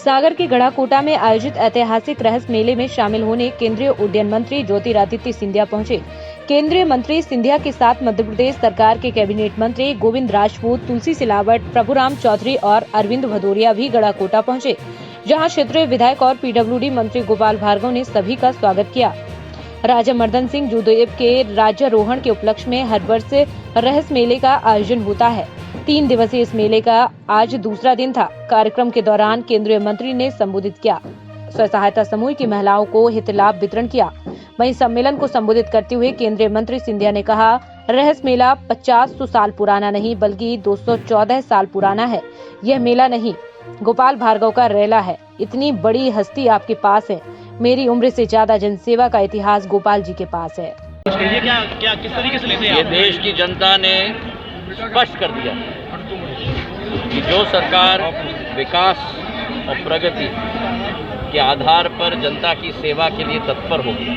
सागर के गढ़ाकोटा में आयोजित ऐतिहासिक रहस्य मेले में शामिल होने केंद्रीय उड्डयन मंत्री ज्योतिरादित्य सिंधिया पहुंचे। केंद्रीय मंत्री सिंधिया के साथ मध्य प्रदेश सरकार के कैबिनेट मंत्री गोविंद राजपूत, तुलसी सिलावट, प्रभुराम चौधरी और अरविंद भदौरिया भी गढ़ाकोटा पहुंचे, जहां क्षेत्रीय विधायक और पीडब्ल्यूडी मंत्री गोपाल भार्गव ने सभी का स्वागत किया। राजा मर्दन सिंह जूदेव के राज्यारोहण के उपलक्ष्य में हर वर्ष रहस्य मेले का आयोजन होता है। 3 दिवसीय इस मेले का आज दूसरा दिन था। कार्यक्रम के दौरान केंद्रीय मंत्री ने संबोधित किया, स्व सहायता समूह की महिलाओं को हित लाभ वितरण किया। वहीं सम्मेलन को संबोधित करते हुए केंद्रीय मंत्री सिंधिया ने कहा, रहस्य मेला 50 साल पुराना नहीं बल्कि 214 साल पुराना है। यह मेला नहीं, गोपाल भार्गव का रेला है। इतनी बड़ी हस्ती आपके पास है। मेरी उम्र से ज्यादा जनसेवा का इतिहास गोपाल जी के पास है। ये क्या किस तरीके से लेते हैं? ये देश की जनता ने स्पष्ट कर दिया कि जो सरकार विकास और प्रगति के आधार पर जनता की सेवा के लिए तत्पर होगी,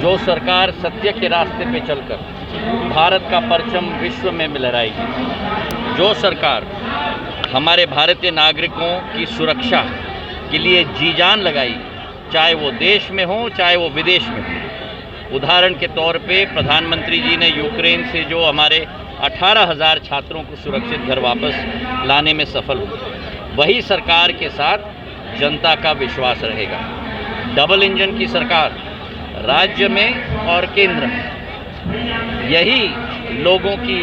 जो सरकार सत्य के रास्ते पे चलकर भारत का परचम विश्व में लहराएगी, जो सरकार हमारे भारतीय नागरिकों की सुरक्षा के लिए जी जान लगाई, चाहे वो देश में हो चाहे वो विदेश में हो। उदाहरण के तौर पे प्रधानमंत्री जी ने यूक्रेन से जो हमारे 18,000 छात्रों को सुरक्षित घर वापस लाने में सफल हुए, वही सरकार के साथ जनता का विश्वास रहेगा। डबल इंजन की सरकार राज्य में और केंद्र में, यही लोगों की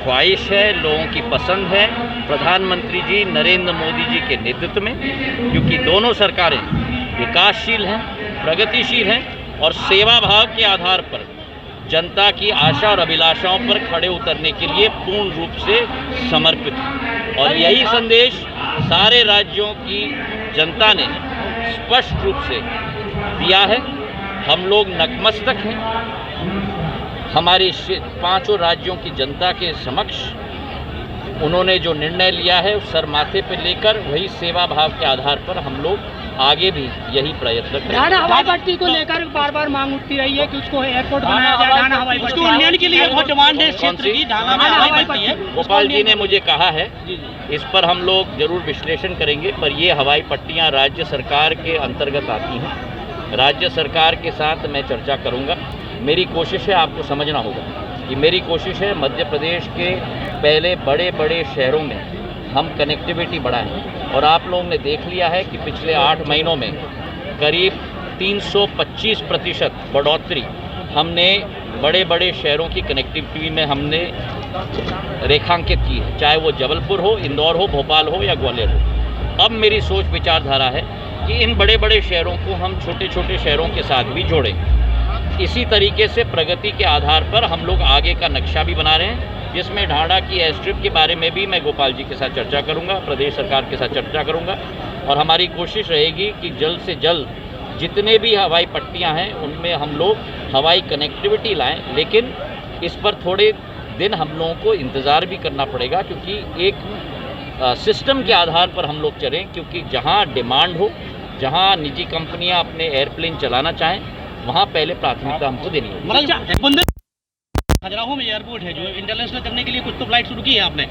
ख्वाहिश है, लोगों की पसंद है। प्रधानमंत्री जी नरेंद्र मोदी जी के नेतृत्व में, क्योंकि दोनों सरकारें विकासशील हैं, प्रगतिशील हैं और सेवा भाव के आधार पर जनता की आशा और अभिलाषाओं पर खड़े उतरने के लिए पूर्ण रूप से समर्पित हैं। और यही संदेश सारे राज्यों की जनता ने स्पष्ट रूप से दिया है। हम लोग नतमस्तक हैं हमारी 5 राज्यों की जनता के समक्ष। उन्होंने जो निर्णय लिया है उस सर माथे पर लेकर वही सेवा भाव के आधार पर हम लोग आगे भी यही प्रयत्न करेंगे। ढाना हवाई पट्टी को लेकर बार बार मांग उठती रही है कि उसको एयरपोर्ट बनाया जाए। ढाना हवाई पट्टी उन्नयन के लिए बहुत डिमांड है क्षेत्र की। ढाना में हवाई पट्टी है। गोपाल जी ने मुझे कहा है, इस पर हम लोग जरूर विश्लेषण करेंगे, पर ये हवाई पट्टियाँ राज्य सरकार के अंतर्गत आती हैं। राज्य सरकार के साथ मैं चर्चा करूँगा। मेरी कोशिश है, आपको समझना होगा कि मेरी कोशिश है मध्य प्रदेश के पहले बड़े बड़े शहरों में हम कनेक्टिविटी बढ़ाएं। और आप लोगों ने देख लिया है कि पिछले 8 महीनों में करीब 325% बढ़ोतरी हमने बड़े बड़े शहरों की कनेक्टिविटी में हमने रेखांकित की है, चाहे वो जबलपुर हो, इंदौर हो, भोपाल हो या ग्वालियर हो। अब मेरी सोच विचारधारा है कि इन बड़े बड़े शहरों को हम छोटे छोटे शहरों के साथ भी जोड़ें। इसी तरीके से प्रगति के आधार पर हम लोग आगे का नक्शा भी बना रहे हैं, जिसमें ढाणा की एयर स्ट्रिप के बारे में भी मैं गोपाल जी के साथ चर्चा करूंगा, प्रदेश सरकार के साथ चर्चा करूंगा। और हमारी कोशिश रहेगी कि जल्द से जल्द जितने भी हवाई पट्टियां हैं उनमें हम लोग हवाई कनेक्टिविटी लाएं। लेकिन इस पर थोड़े दिन हम लोगों को इंतज़ार भी करना पड़ेगा, क्योंकि एक सिस्टम के आधार पर हम लोग चलें, क्योंकि जहाँ डिमांड हो, जहाँ निजी कंपनियाँ अपने एयरप्लेन चलाना चाहें, वहाँ पहले प्राथमिकता हमको देनी है। खजुराहो में एयरपोर्ट है जो इंटरनेशनल करने के लिए कुछ तो फ्लाइट शुरू की है आपने।